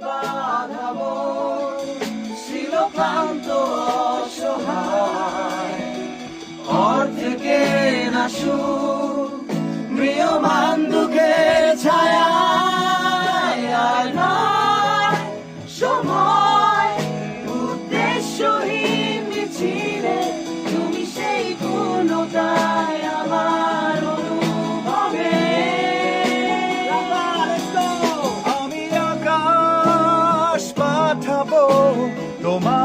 বাঁধাবো ছিল ক্লান্ত অসহায় অর্ধেকে না সুর মৃয়মান দুঃখের ছায়া আর নয় সময় উদ্দেশ্যহীন মিছিলে তুমি সেই পূর্ণতায় আমার অনুভবে আমি আকাশ পাঠাবো তোমার